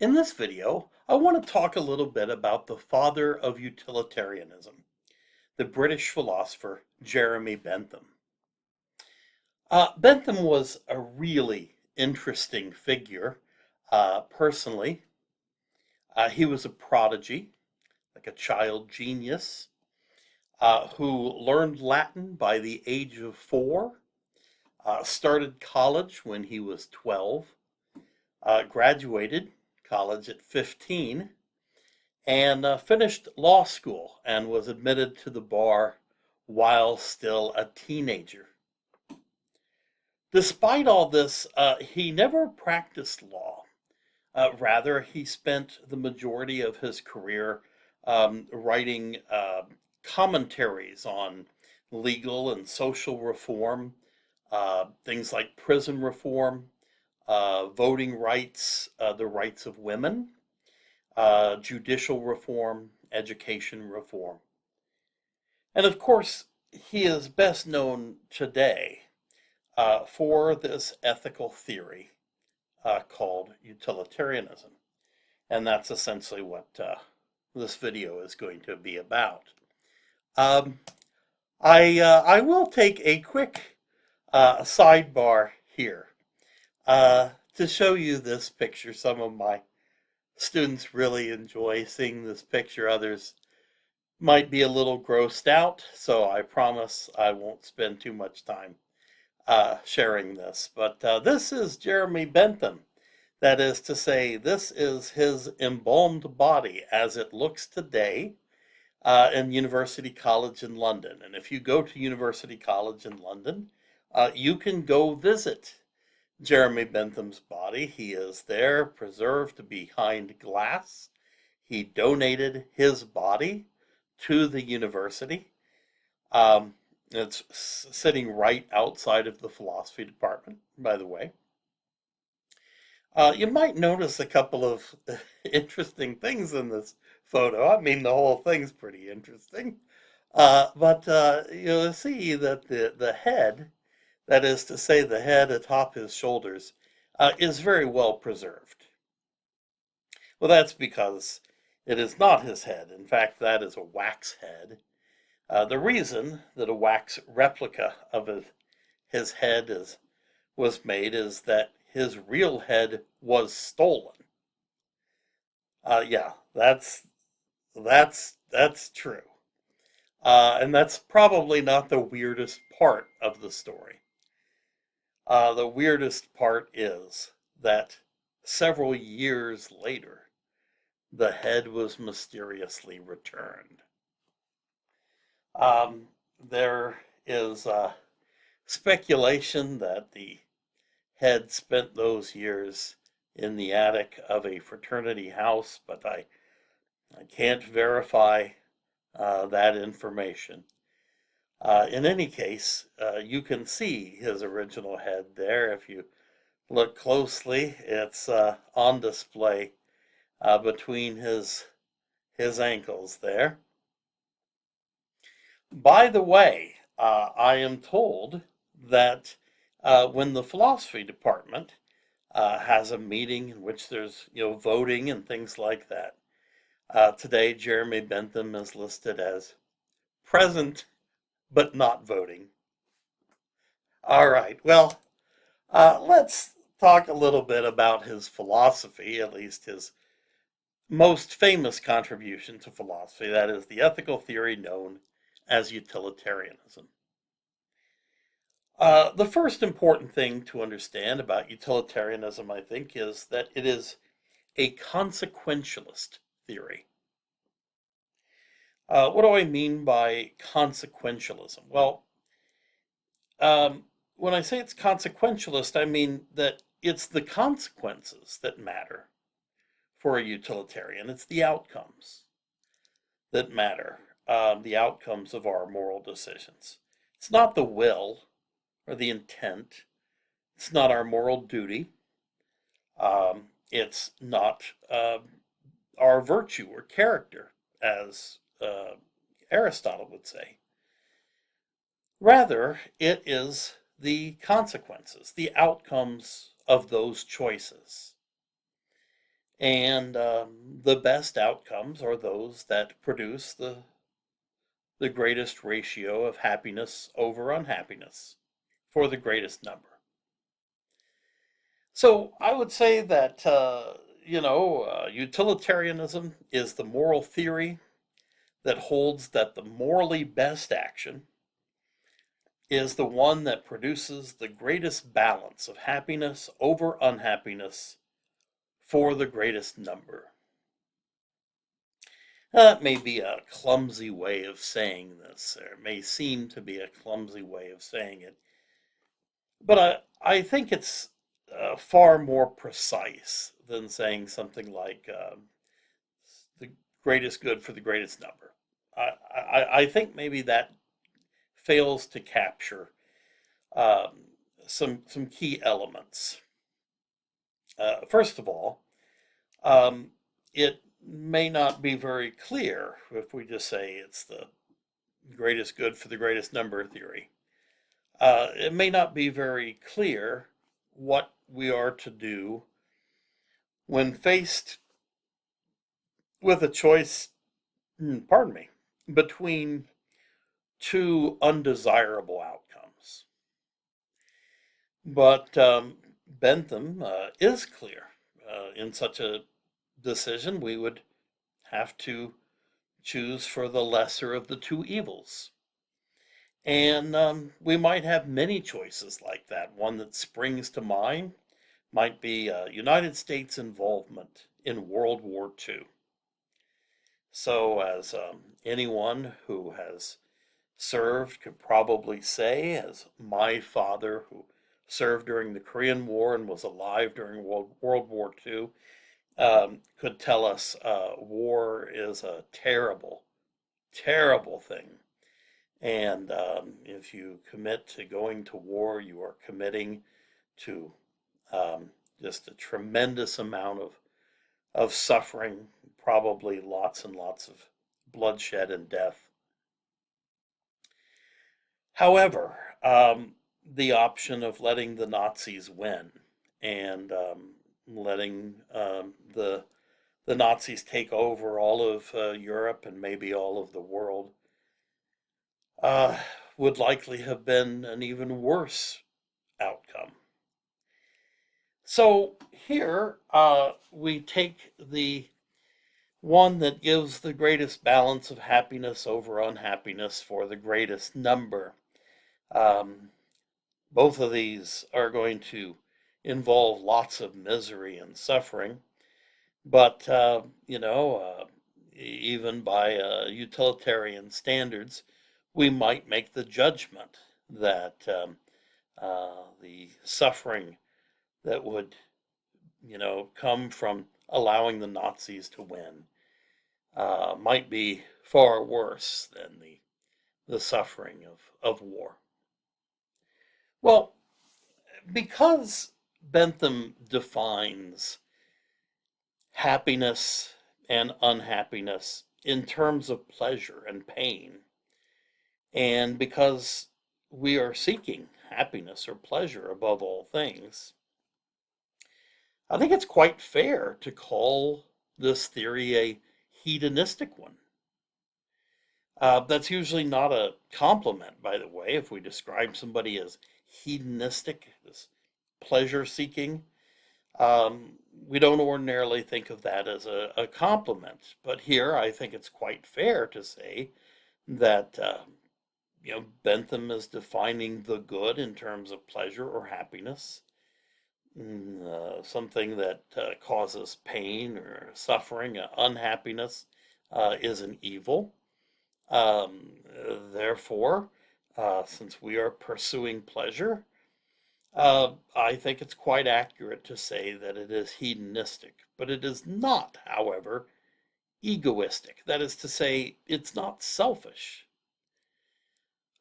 In this video, I want to talk a little bit about the father of utilitarianism, the British philosopher Jeremy Bentham. Bentham was a really interesting figure. Personally, he was a prodigy, like a child genius, who learned Latin by the age of 4, started college when he was 12, graduated college at 15, and finished law school and was admitted to the bar while still a teenager. Despite all this, he never practiced law. Rather, he spent the majority of his career writing commentaries on legal and social reform, things like prison reform, voting rights, the rights of women, judicial reform, education reform. And of course, he is best known today for this ethical theory called utilitarianism. And that's essentially what this video is going to be about. Um, I will take a quick sidebar here to show you this picture. Some of my students really enjoy seeing this picture. Others might be a little grossed out, so I promise I won't spend too much time sharing this. But this is Jeremy Bentham. That is to say, this is his embalmed body as it looks today in University College in London. And if you go to University College in London, you can go visit Jeremy Bentham's body. He is there preserved behind glass. He donated his body to the university. It's sitting right outside of the philosophy department, by the way. You might notice a couple of interesting things in this photo. I mean, the whole thing's pretty interesting. But you'll see that the head, that is to say, the head atop his shoulders, is very well preserved. Well, that's because it is not his head. In fact, that is a wax head. The reason that a wax replica of his head was made is that his real head was stolen. Yeah, that's true. And that's probably not the weirdest part of the story. The weirdest part is that several years later, the head was mysteriously returned. There is speculation that the head spent those years in the attic of a fraternity house, but I can't verify that information. In any case, you can see his original head there. If you look closely, it's on display between his ankles there. By the way, I am told that when the philosophy department has a meeting in which there's voting and things like that, today Jeremy Bentham is listed as present but not voting. All right, well, let's talk a little bit about his philosophy, at least his most famous contribution to philosophy, that is the ethical theory known as utilitarianism. The first important thing to understand about utilitarianism, I think, is that it is a consequentialist theory. What do I mean by consequentialism? Well, when I say it's consequentialist, I mean that it's the consequences that matter for a utilitarian. It's the outcomes that matter, the outcomes of our moral decisions. It's not the will or the intent. It's not our moral duty. It's not our virtue or character, as Aristotle would say. Rather, it is the consequences, the outcomes of those choices. And the best outcomes are those that produce the greatest ratio of happiness over unhappiness for the greatest number. So I would say that, utilitarianism is the moral theory that holds that the morally best action is the one that produces the greatest balance of happiness over unhappiness for the greatest number. That may be a clumsy way of saying this, or it may seem to be a clumsy way of saying it, but I think it's far more precise than saying something like the greatest good for the greatest number. I think maybe that fails to capture um, some key elements. First of all, um, it may not be very clear if we just say it's the greatest good for the greatest number theory. It may not be very clear what we are to do when faced with a choice, pardon me, between two undesirable outcomes. But Bentham is clear. In such a decision, we would have to choose for the lesser of the two evils. And we might have many choices like that. One that springs to mind might be United States involvement in World War II. So, as anyone who has served could probably say, as my father, who served during the Korean War and was alive during World War II, could tell us, war is a terrible, terrible thing. And if you commit to going to war, you are committing to just a tremendous amount of suffering, probably lots and lots of bloodshed and death. However, the option of letting the Nazis win and letting the Nazis take over all of Europe and maybe all of the world uh, would likely have been an even worse outcome. So here we take the one that gives the greatest balance of happiness over unhappiness for the greatest number. Um, both of these are going to involve lots of misery and suffering, but even by utilitarian standards, we might make the judgment that the suffering that would, come from allowing the Nazis to win might be far worse than the suffering of war. Well, because Bentham defines happiness and unhappiness in terms of pleasure and pain, and because we are seeking happiness or pleasure above all things, I think it's quite fair to call this theory a hedonistic one. That's usually not a compliment, by the way, if we describe somebody as hedonistic, this pleasure seeking. We don't ordinarily think of that as a compliment, but here I think it's quite fair to say that Bentham is defining the good in terms of pleasure or happiness. Something that causes pain or suffering, unhappiness, is an evil. Therefore, since we are pursuing pleasure, I think it's quite accurate to say that it is hedonistic, but it is not, however, egoistic. That is to say, it's not selfish.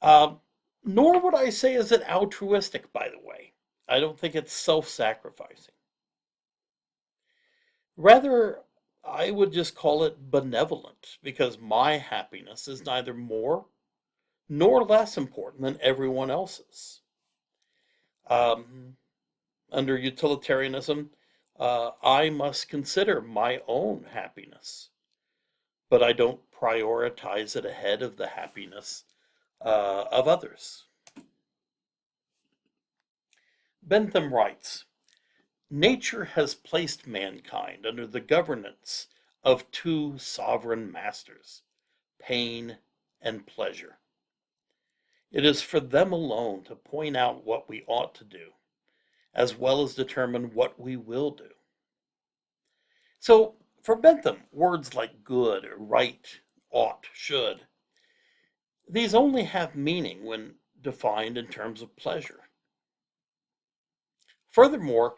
Um, Nor would I say is it altruistic, by the way. I don't think it's self-sacrificing. Rather, I would just call it benevolent because my happiness is neither more nor less important than everyone else's. Um, Under utilitarianism, I must consider my own happiness, but I don't prioritize it ahead of the happiness of others. Bentham writes, nature has placed mankind under the governance of two sovereign masters, pain and pleasure. It is for them alone to point out what we ought to do, as well as determine what we will do. So, for Bentham, words like good, right, ought, should, these only have meaning when defined in terms of pleasure. Furthermore,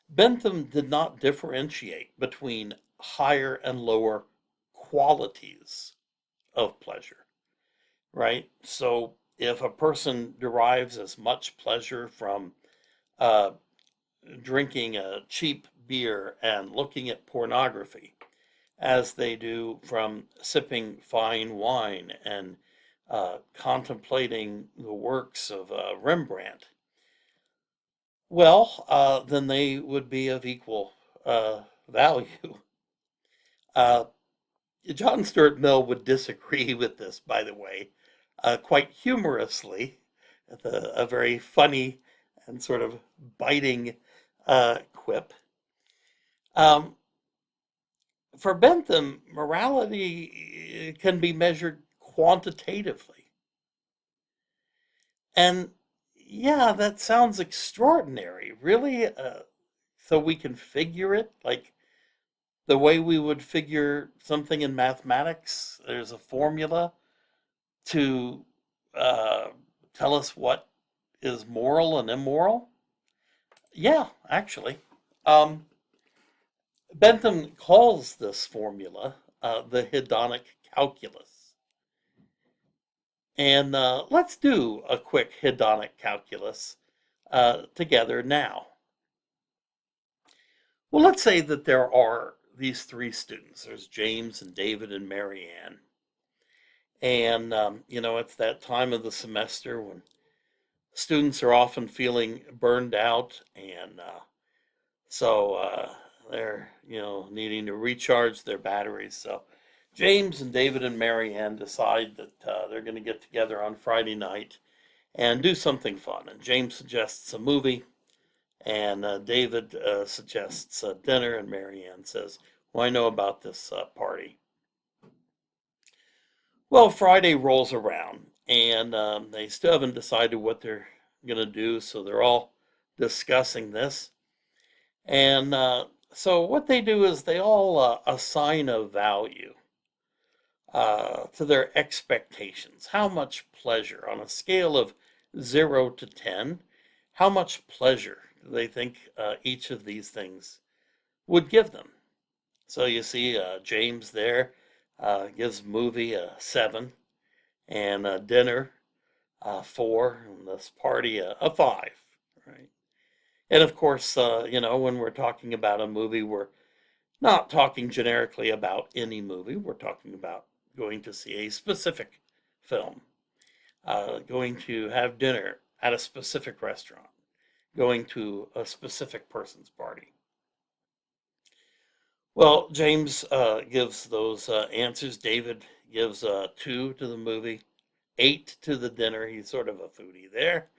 Bentham did not differentiate between higher and lower qualities of pleasure, right? So if a person derives as much pleasure from uh, drinking a cheap beer and looking at pornography as they do from sipping fine wine and contemplating the works of Rembrandt, well, then they would be of equal value. Uh, John Stuart Mill would disagree with this, by the way, quite humorously, a very funny and sort of biting quip. Um, for Bentham, morality can be measured quantitatively. And yeah, that sounds extraordinary. Really? So we can figure it like the way we would figure something in mathematics? There's a formula to uh, tell us what is moral and immoral? Yeah, actually. Um, Bentham calls this formula the hedonic calculus. And let's do a quick hedonic calculus together now. Well, let's say that there are these three students. There's James and David and Mary Ann. And, it's that time of the semester when students are often feeling burned out. And so they're, needing to recharge their batteries. So James and David and Mary Ann decide that they're going to get together on Friday night and do something fun. And James suggests a movie, and David suggests dinner, and Mary Ann says, well, I know about this party. Well, Friday rolls around, and they still haven't decided what they're going to do, so they're all discussing this. And so what they do is they all assign a value to their expectations. How much pleasure on a scale of 0 to 10, how much pleasure do they think each of these things would give them? So you see James there gives movie a 7, and dinner 4, and this party a 5, right? And of course, when we're talking about a movie, we're not talking generically about any movie. We're talking about going to see a specific film, going to have dinner at a specific restaurant, going to a specific person's party. Well, James gives those answers. David gives 2 to the movie, 8 to the dinner. He's sort of a foodie there,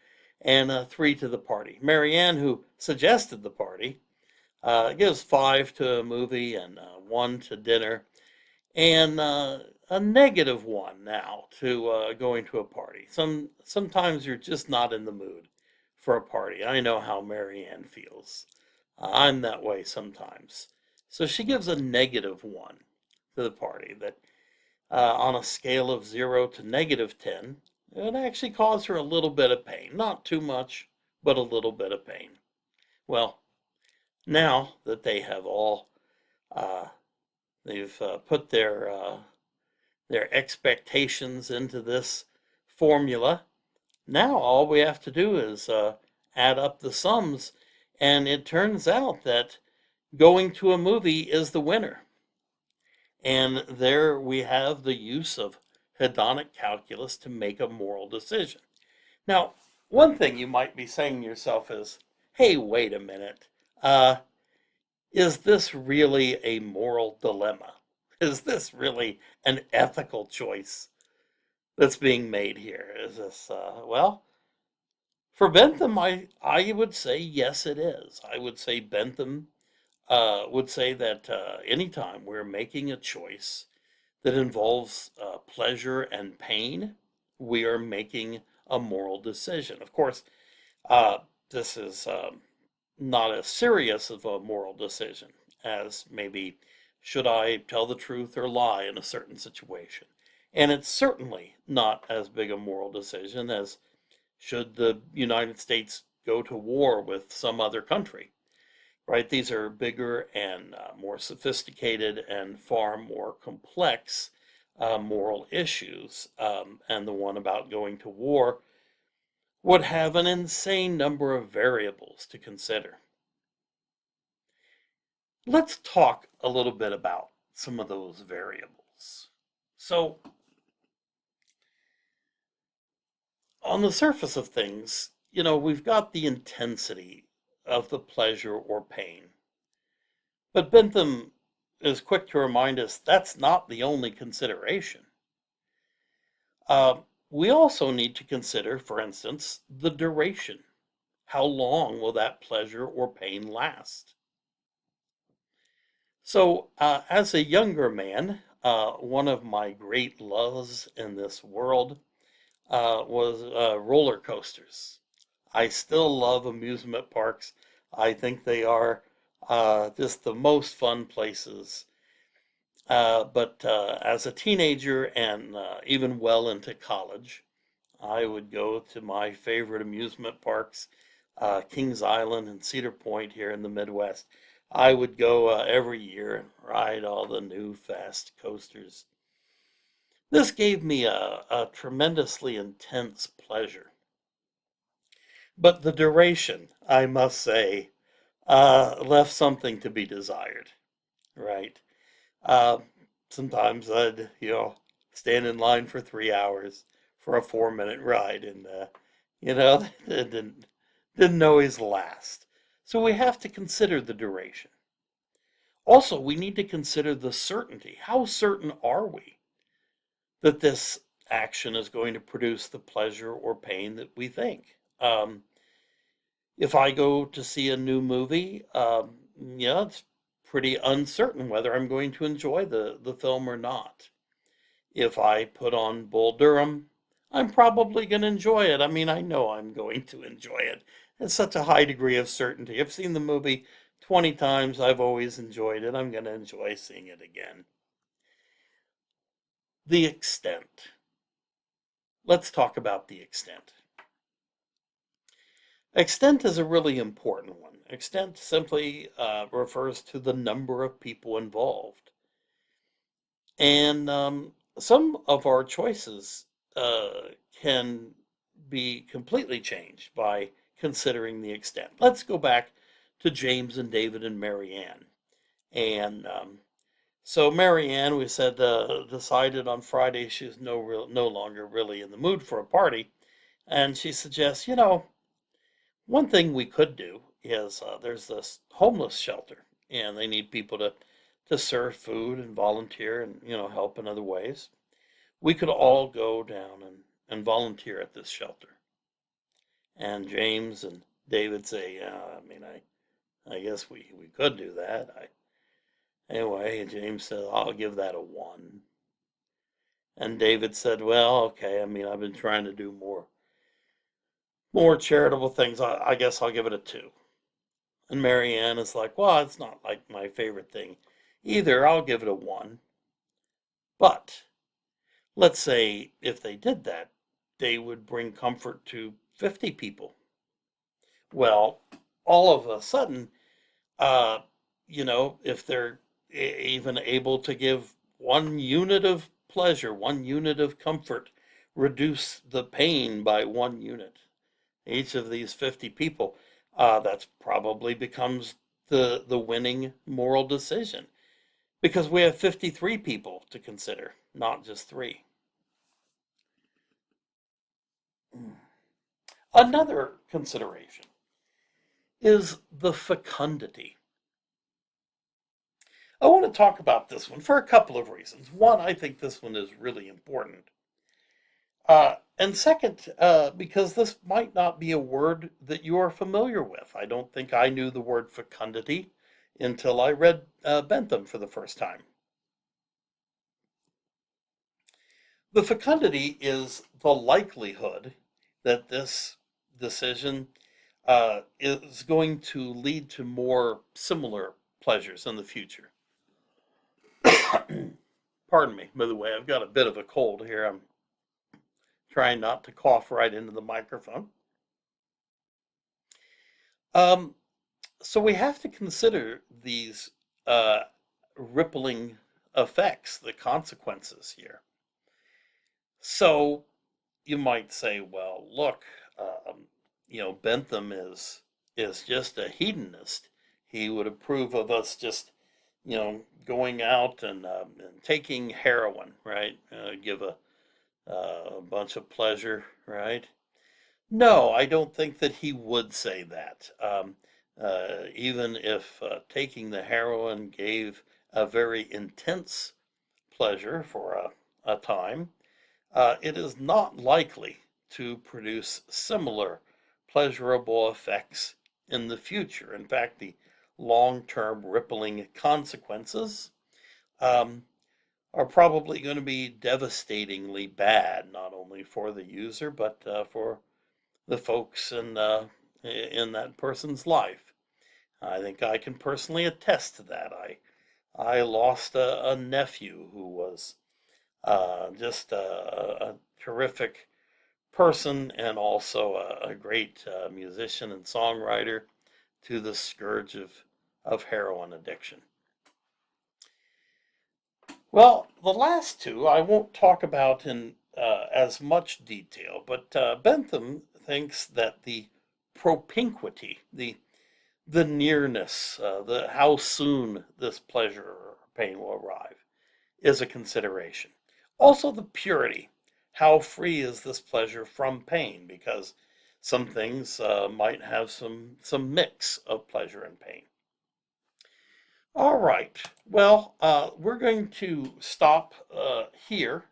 and 3 to the party. Marianne, who suggested the party, gives 5 to a movie and 1 to dinner, and a -1 now to going to a party. Sometimes you're just not in the mood for a party. I know how Marianne feels. I'm that way sometimes. So she gives a -1 to the party that on a scale of 0 to -10, it actually caused her a little bit of pain. Not too much, but a little bit of pain. Well, now that they have all, uh, they've put their expectations into this formula. Now all we have to do is add up the sums, and it turns out that going to a movie is the winner. And there we have the use of hedonic calculus to make a moral decision. Now, one thing you might be saying to yourself is, hey, wait a minute. Is this really a moral dilemma? Is this really an ethical choice that's being made here? Is this, well, for Bentham, I would say yes, it is. I would say Bentham would say that anytime we're making a choice that involves pleasure and pain, we are making a moral decision. Of course, uh, this is not as serious of a moral decision as maybe should I tell the truth or lie in a certain situation. And it's certainly not as big a moral decision as should the United States go to war with some other country, right? These are bigger and more sophisticated and far more complex moral issues. And the one about going to war would have an insane number of variables to consider. Let's talk a little bit about some of those variables. So, on the surface of things, we've got the intensity of the pleasure or pain. But Bentham is quick to remind us that's not the only consideration. We also need to consider, for instance, the duration. How long will that pleasure or pain last? So, as a younger man, one of my great loves in this world was roller coasters. I still love amusement parks. I think they are just the most fun places. But as a teenager and even well into college, I would go to my favorite amusement parks, Kings Island and Cedar Point here in the Midwest. I would go every year and ride all the new fast coasters. This gave me a tremendously intense pleasure. But the duration, I must say, left something to be desired, right? Uh, Sometimes I'd, stand in line for 3 hours for a 4 minute ride, and it didn't always last. So we have to consider the duration. Also, we need to consider the certainty. How certain are we that this action is going to produce the pleasure or pain that we think? If I go to see a new movie, yeah, it's pretty uncertain whether I'm going to enjoy the film or not. If I put on Bull Durham, I'm probably going to enjoy it. I mean, I know I'm going to enjoy it. It's such a high degree of certainty. I've seen the movie 20 times. I've always enjoyed it. I'm going to enjoy seeing it again. The extent. Let's talk about the extent. Extent is a really important one. Extent simply refers to the number of people involved. And some of our choices can be completely changed by considering the extent. Let's go back to James and David and Mary Ann. And so Mary Ann, we said, decided on Friday she's no longer really in the mood for a party. And she suggests, one thing we could do is there's this homeless shelter, and they need people to serve food and volunteer and help in other ways. We could all go down and volunteer at this shelter. And James and David say, yeah, I mean, I guess we could do that. Anyway, James said, I'll give that a 1. And David said, well, okay, I mean, I've been trying to do more charitable things. I guess I'll give it a 2. And Marianne is like, well, it's not like my favorite thing either. I'll give it a 1. But let's say if they did that, they would bring comfort to 50 people. Well, all of a sudden, uh, if they're even able to give 1 unit of pleasure, 1 unit of comfort, reduce the pain by 1 unit, each of these 50 people, that's probably becomes the winning moral decision because we have 53 people to consider, not just 3. Another consideration is the fecundity. I want to talk about this one for a couple of reasons. One, I think this one is really important. And second, because this might not be a word that you are familiar with. I don't think I knew the word fecundity until I read Bentham for the first time. The fecundity is the likelihood that this decision is going to lead to more similar pleasures in the future. Pardon me, by the way, I've got a bit of a cold here. I'm trying not to cough right into the microphone. Um, so we have to consider these uh, rippling effects, the consequences here. So you might say, well, look, Bentham is just a hedonist. He would approve of us just, going out and taking heroin, right? Give a bunch of pleasure, right? No, I don't think that he would say that. Even if taking the heroin gave a very intense pleasure for a time, it is not likely to produce similar pleasurable effects in the future. In fact, the long term rippling consequences um, are probably going to be devastatingly bad, not only for the user, but for the folks in that person's life. I think I can personally attest to that. I lost a nephew who was just a terrific person and also a great musician and songwriter to the scourge of heroin addiction. Well, the last two I won't talk about in as much detail, but Bentham thinks that the propinquity, the nearness, the how soon this pleasure or pain will arrive, is a consideration. Also, the purity, how free is this pleasure from pain? Because some things might have some mix of pleasure and pain. All right. Well, we're going to stop here,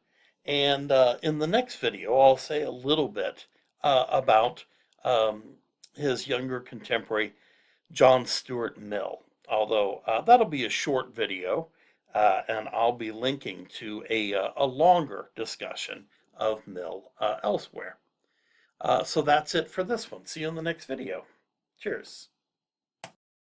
and in the next video, I'll say a little bit about um, his younger contemporary, John Stuart Mill. Although that'll be a short video, and I'll be linking to a longer discussion of Mill elsewhere. So that's it for this one. See you in the next video. Cheers.